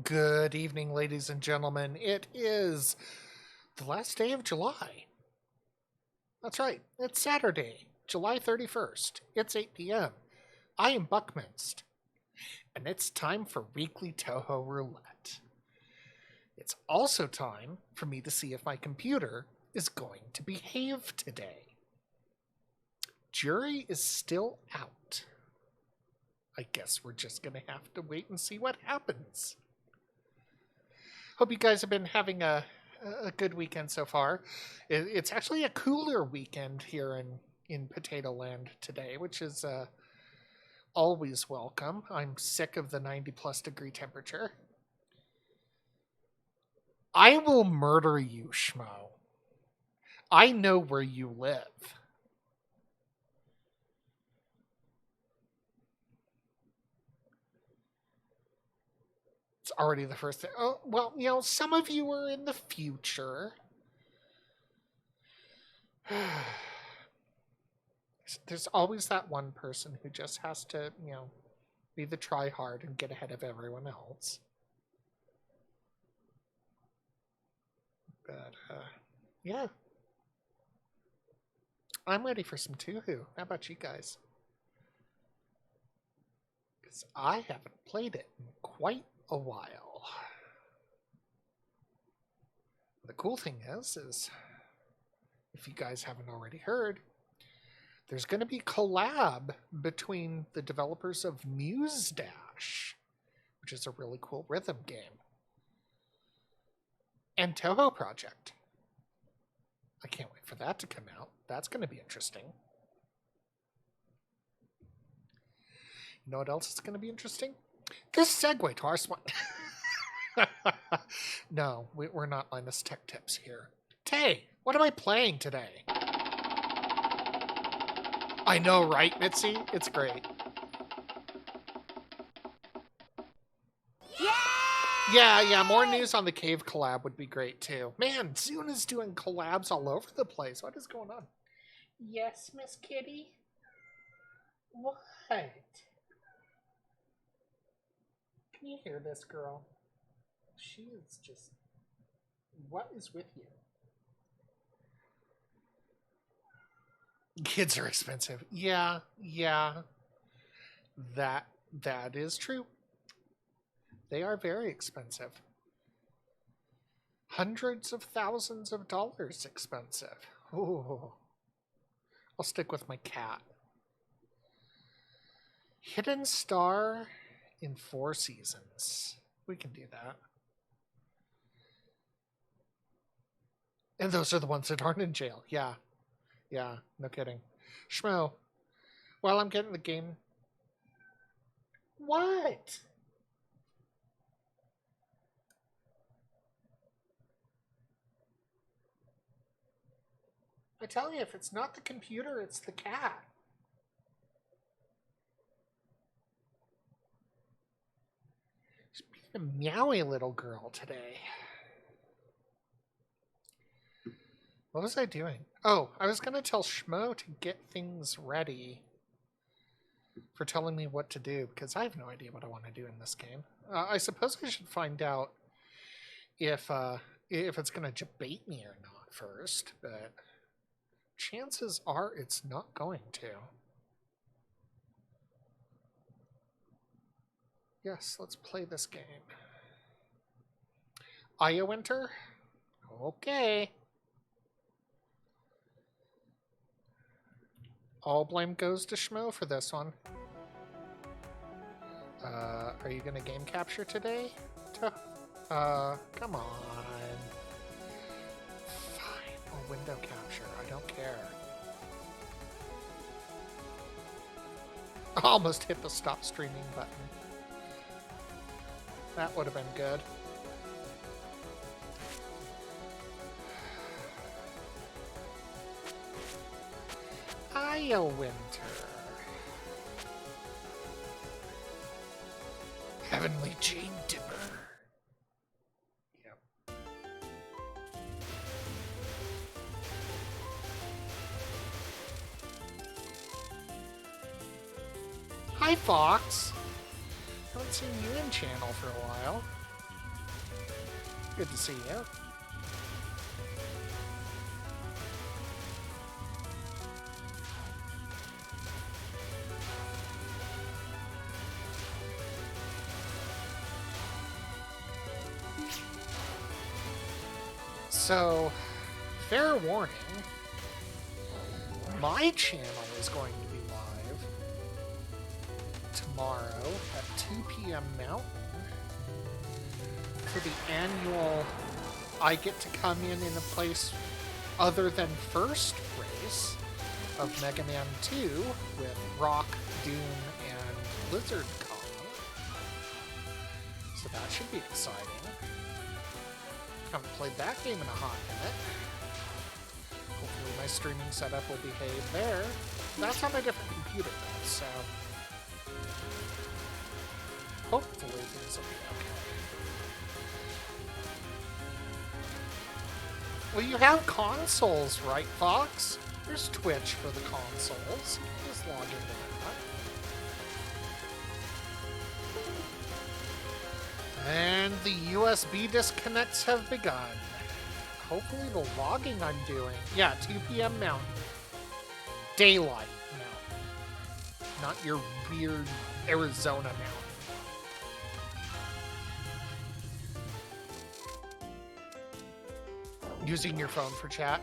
Good evening, ladies and gentlemen. It is the last day of July. That's right, it's Saturday, July 31st. It's 8 p.m. I am Buckminst, and it's time for weekly Touhou Roulette. It's also time for me to see if my computer is going to behave today. Jury is still out. I guess we're just going to have to wait and see what happens. Hope you guys have been having a good weekend so far. It's actually a cooler weekend here in Potato Land today, which is always welcome. I'm sick of the 90+ degree temperature. I will murder you, Schmo. I know where you live. It's already the first thing. Oh, well, some of you are in the future. There's always that one person who just has to, be the try-hard and get ahead of everyone else. But, yeah. I'm ready for some Touhou. How about you guys? Because I haven't played it in quite a while. The cool thing is if you guys haven't already heard, there's going to be a collab between the developers of Muse Dash, which is a really cool rhythm game, and Touhou Project. I can't wait for that to come out. That's going to be interesting. You know what else is going to be interesting? This segue to our spot. No, we're not Linus Tech Tips here. Tay, what am I playing today? I know, right, Mitzi? It's great. Yeah, more news on the Cave collab would be great, too. Man, Zune is doing collabs all over the place. What is going on? Yes, Miss Kitty? What? Can you hear this girl? She is just... What is with you? Kids are expensive. Yeah. That is true. They are very expensive. Hundreds of thousands of dollars expensive. Ooh. I'll stick with my cat. Hidden Star in 4 seasons. We can do that. And those are the ones that aren't in jail. Yeah, no kidding. Schmo, while I'm getting the game... What? I tell you, if it's not the computer, it's the cat. She's being a meowy little girl today. What was I doing? Oh, I was going to tell Schmo to get things ready for telling me what to do, because I have no idea what I want to do in this game. I suppose I should find out if it's going to debate me or not first, but chances are it's not going to. Yes, let's play this game. Aya Winter? Okay. All blame goes to Schmo for this one. Are you gonna game capture today? Come on. Fine, I'll window capture. I don't care. I almost hit the stop streaming button. That would have been good. Aya Winter. Heavenly Jade Dipper. Yep. Hi, Fox. Haven't seen you in channel for a while. Good to see you. So, fair warning, my channel is going to be live tomorrow at 2 p.m. Mountain for the annual I get to come in a place other than first race of Mega Man 2 with Rock, Doom, and Lizard Kong. So that should be exciting. Haven't played that game in a hot minute. Hopefully my streaming setup will behave there. That's on a different computer though, so hopefully things will be okay. Well, you have consoles, right, Fox? There's Twitch for the consoles. Just log into that. And the USB disconnects have begun. Hopefully the logging I'm doing... Yeah, 2 p.m. Mountain. Daylight Mountain. Not your weird Arizona Mountain. Using your phone for chat.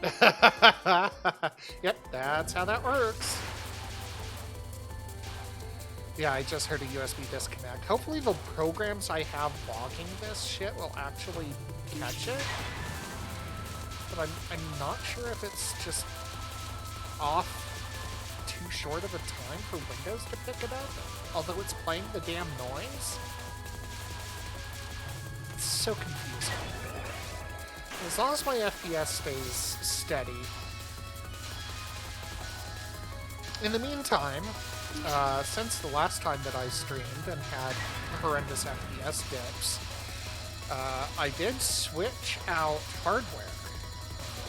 Yep, that's how that works. Yeah, I just heard a USB disconnect. Hopefully the programs I have logging this shit will actually catch it. But I'm not sure if it's just off too short of a time for Windows to pick it up. Although it's playing the damn noise. It's so confusing. As long as my FPS stays steady. In the meantime, since the last time that I streamed and had horrendous FPS dips, I did switch out hardware.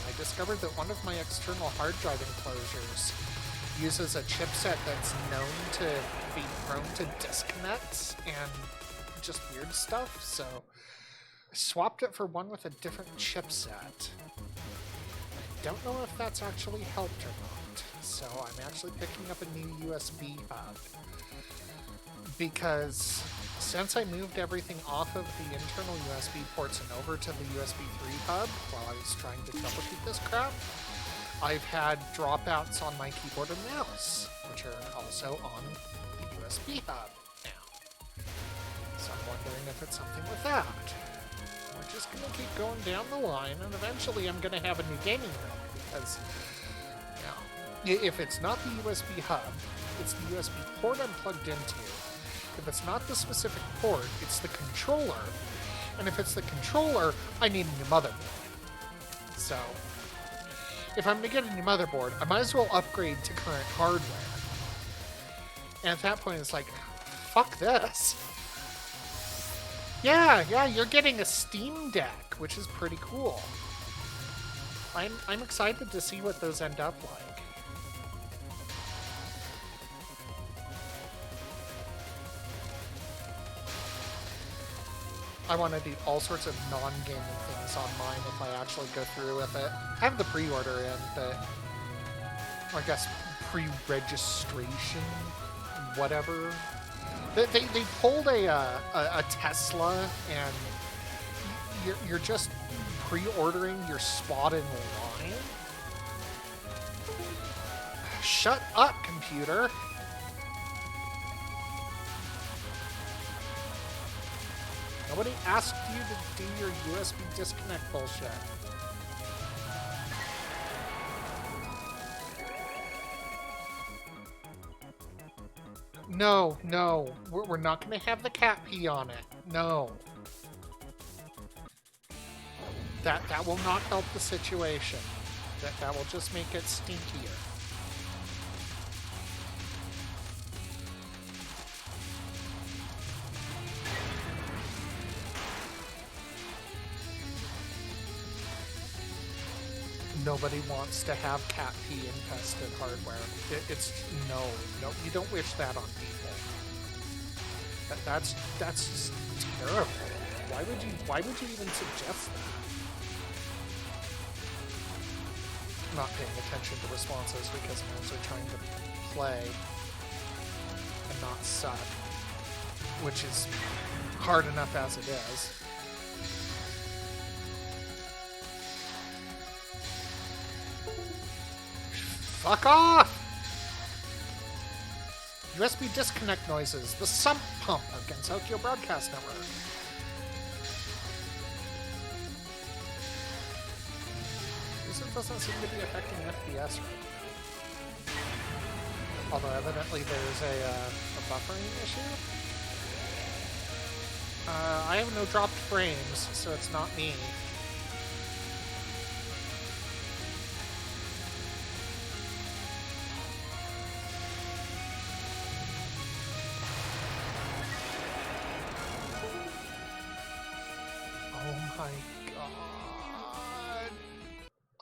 I discovered that one of my external hard drive enclosures uses a chipset that's known to be prone to disconnects and just weird stuff, so I swapped it for one with a different chipset. I don't know if that's actually helped or not, so I'm actually picking up a new USB hub. Because since I moved everything off of the internal USB ports and over to the USB 3 hub while I was trying to troubleshoot this crap, I've had dropouts on my keyboard and mouse, which are also on the USB hub now. So I'm wondering if it's something with that. We're just going to keep going down the line, and eventually I'm going to have a new gaming room, because, you know, if it's not the USB hub, it's the USB port I'm plugged into. If it's not the specific port, it's the controller. And if it's the controller, I need a new motherboard. So, if I'm going to get a new motherboard, I might as well upgrade to current hardware. And at that point, it's like, fuck this. Yeah, you're getting a Steam Deck, which is pretty cool. I'm excited to see what those end up like. I want to do all sorts of non-gaming things on mine if I actually go through with it. I have the pre-order in, but I guess pre-registration, whatever. They pulled a Tesla, and you're just pre-ordering your spot in line. Shut up, computer. Nobody asked you to do your USB disconnect bullshit. No, we're not going to have the cat pee on it. No. That will not help the situation. That will just make it stinkier. Nobody wants to have cat pee infested hardware. It's no, you don't wish that on people. That's just terrible. Why would you even suggest that? I'm not paying attention to responses because I'm also trying to play and not suck, which is hard enough as it is. Fuck off! USB disconnect noises. The sump pump of Gensokyo Broadcast Network. This doesn't seem to be affecting FPS right. Although evidently there's a buffering issue. I have no dropped frames, so it's not me.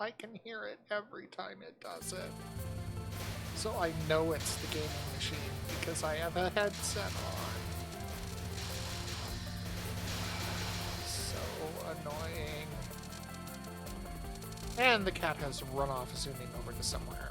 I can hear it every time it does it. So I know it's the gaming machine because I have a headset on. So annoying. And the cat has run off zooming over to somewhere.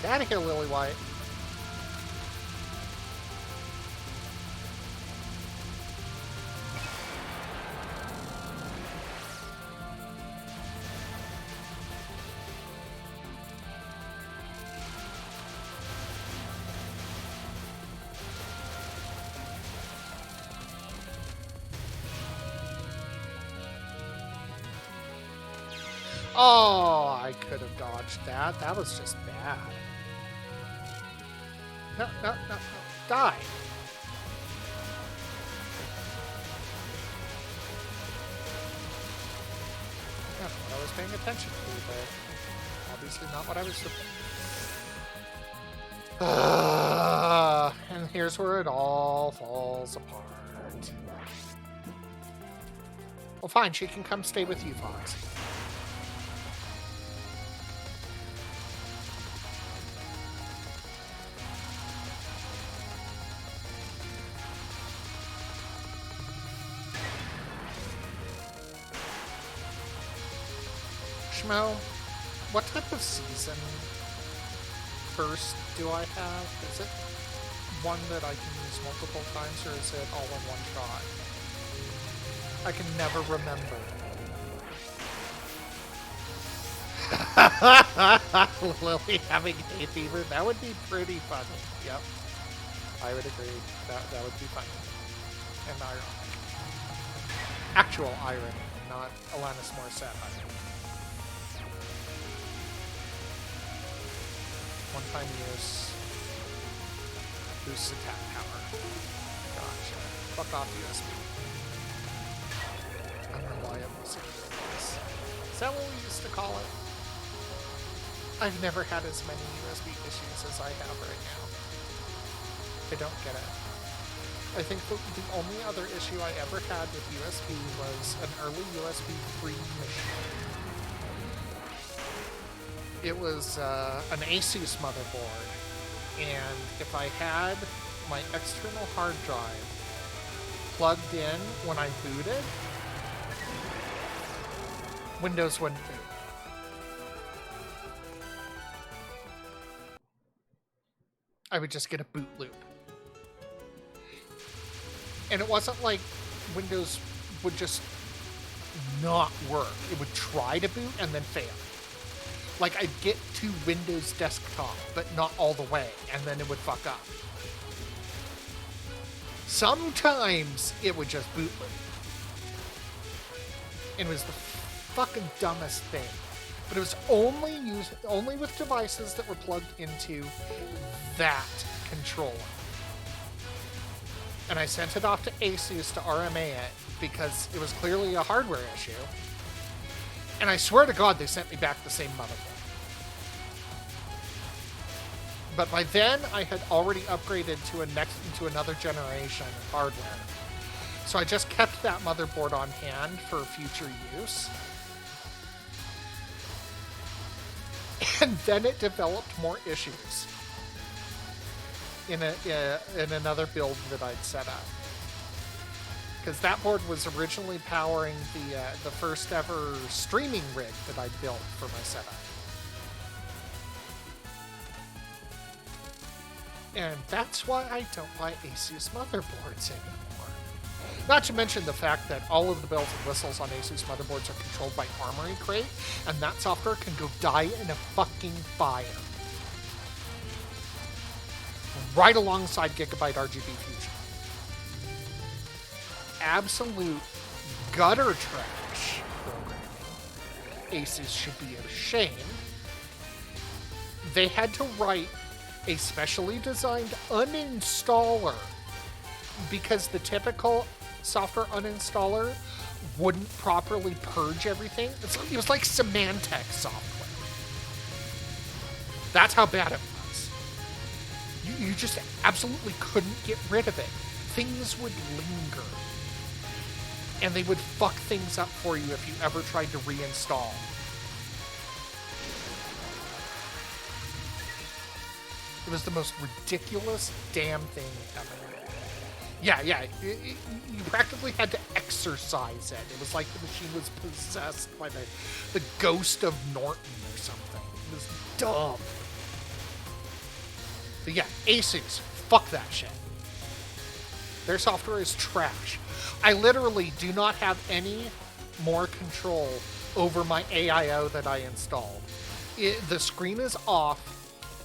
Get out of here, Lily White. Oh, I could have dodged that. That was just bad. No, no, no, no. Die. That's what I was paying attention to, but obviously not what I was supposed. And here's where it all falls apart. Well, fine. She can come stay with you, Fox. What type of season burst do I have? Is it one that I can use multiple times, or is it all in one shot? I can never remember. Lily having hay fever? That would be pretty funny. Yep. I would agree. That would be funny. And ironic. Actual irony, not Alanis Morissette irony. One-time use. Boosts attack power. Gotcha. Fuck off, USB. Unreliable serial bus. Is that what we used to call it? I've never had as many USB issues as I have right now. I don't get it. I think the only other issue I ever had with USB was an early USB 3 machine. It was an Asus motherboard, and if I had my external hard drive plugged in when I booted, Windows wouldn't boot. I would just get a boot loop. And it wasn't like Windows would just not work. It would try to boot and then fail. Like, I'd get to Windows desktop, but not all the way, and then it would fuck up. Sometimes it would just boot loop. It was the fucking dumbest thing. But it was only with devices that were plugged into that controller. And I sent it off to Asus to RMA it because it was clearly a hardware issue. And I swear to God, they sent me back the same motherboard. But by then, I had already upgraded to another generation of hardware. So I just kept that motherboard on hand for future use. And then it developed more issues in another build that I'd set up. Because that board was originally powering the first ever streaming rig that I'd built for my setup. And that's why I don't buy Asus motherboards anymore. Not to mention the fact that all of the bells and whistles on Asus motherboards are controlled by Armory Crate, and that software can go die in a fucking fire. Right alongside Gigabyte RGB Fusion. Absolute gutter trash programming. Asus should be ashamed. They had to write a specially designed uninstaller because the typical software uninstaller wouldn't properly purge everything. It was like Symantec software. That's how bad it was. You just absolutely couldn't get rid of it. Things would linger. And they would fuck things up for you if you ever tried to reinstall. It was the most ridiculous damn thing ever. Yeah, you practically had to exorcise it. It was like the machine was possessed by the ghost of Norton or something. It was dumb. But yeah, Asus, fuck that shit. Their software is trash. I literally do not have any more control over my AIO that I installed. The screen is off,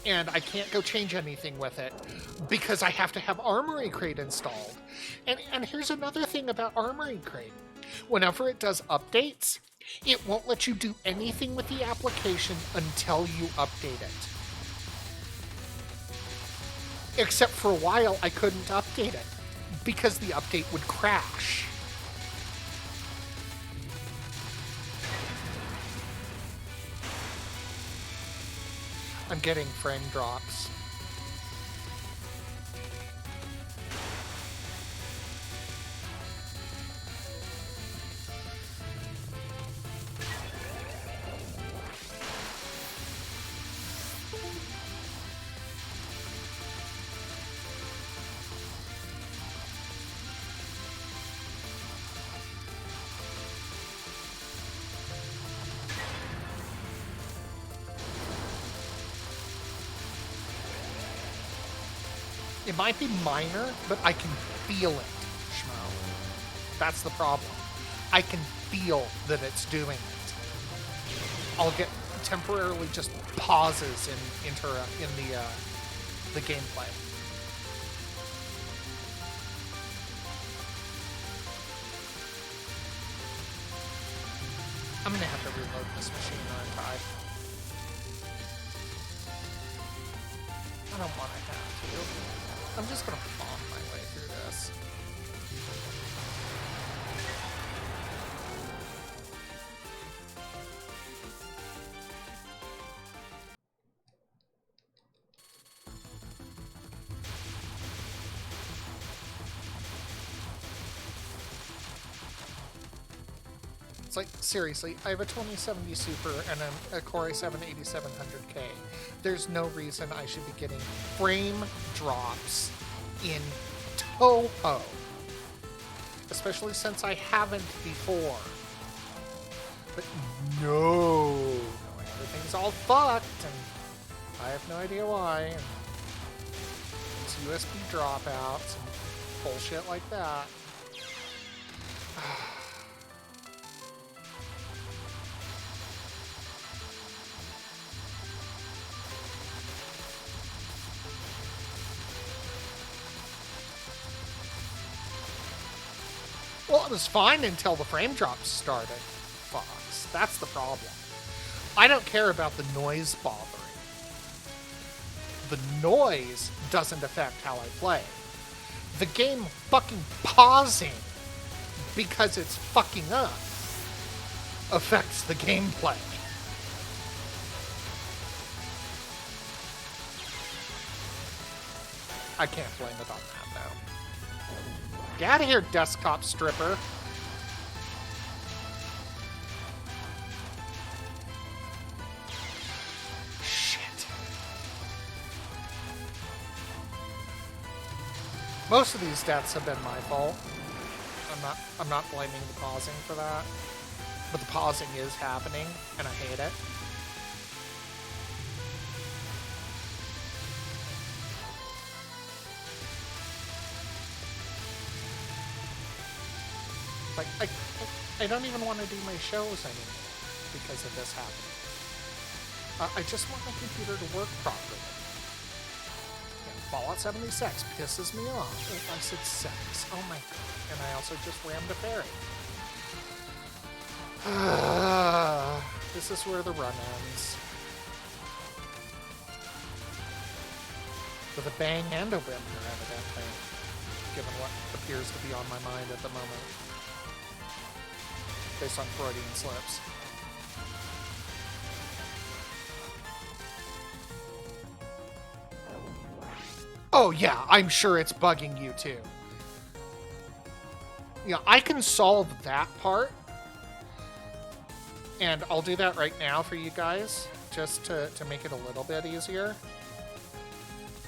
and I can't go change anything with it because I have to have Armory Crate installed. And here's another thing about Armory Crate. Whenever it does updates, it won't let you do anything with the application until you update it. Except for a while, I couldn't update it because the update would crash. I'm getting frame drops. It might be minor, but I can feel it, Schmo. That's the problem. I can feel that it's doing it. I'll get temporarily just pauses in the gameplay. I'm gonna have to reload this machine, aren't I? I don't want to have to. I'm just gonna bomb my way through this. It's like, seriously, I have a 2070 Super and a Core i7-8700K. There's no reason I should be getting frame drops in Touhou. Especially since I haven't before. But no, everything's all fucked, and I have no idea why. And it's USB dropouts. bullshit like that. Well, it was fine until the frame drops started, Fox. That's the problem. I don't care about the noise bothering. The noise doesn't affect how I play. The game fucking pausing because it's fucking up affects the gameplay. I can't blame it on that, though. Get out of here, desktop stripper. Shit. Most of these deaths have been my fault. I'm not blaming the pausing for that. But the pausing is happening, and I hate it. Like, I don't even want to do my shows anymore because of this happening. I just want my computer to work properly. And Fallout 76 pisses me off. I said 6. Oh my god. And I also just rammed a ferry. This is where the run ends. With a bang and a whimper, evidently. Given what appears to be on my mind at the moment. Based on Freudian slips. Oh yeah, I'm sure it's bugging you too. Yeah, I can solve that part. And I'll do that right now for you guys, just to make it a little bit easier.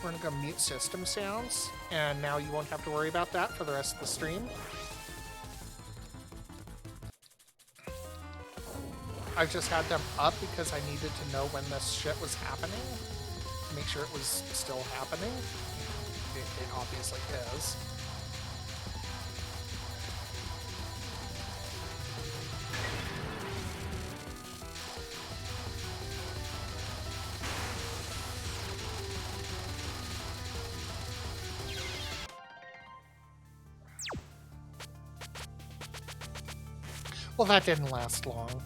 We're gonna go mute system sounds, and now you won't have to worry about that for the rest of the stream. I just had them up because I needed to know when this shit was happening. Make sure it was still happening. It obviously is. Well, that didn't last long.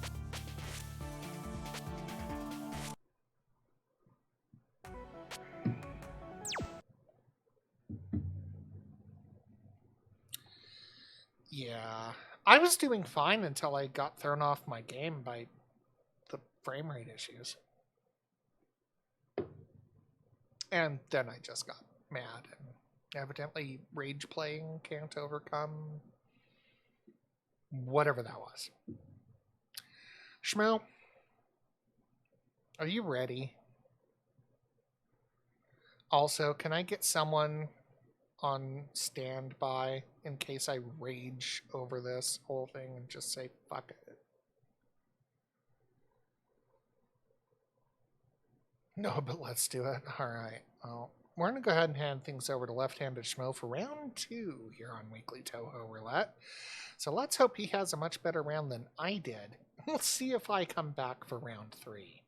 Yeah, I was doing fine until I got thrown off my game by the frame rate issues. And then I just got mad, and evidently rage playing can't overcome whatever that was. Schmo, are you ready? Also, can I get someone on standby in case I rage over this whole thing and just say fuck it? No, but let's do it. Alright, well, we're going to go ahead and hand things over to Left-Handed Schmo for round 2 here on Weekly Touhou Roulette. So let's hope he has a much better round than I did. We'll see if I come back for round 3.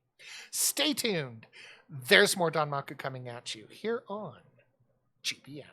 Stay tuned. There's more Danmaku coming at you here on GBN.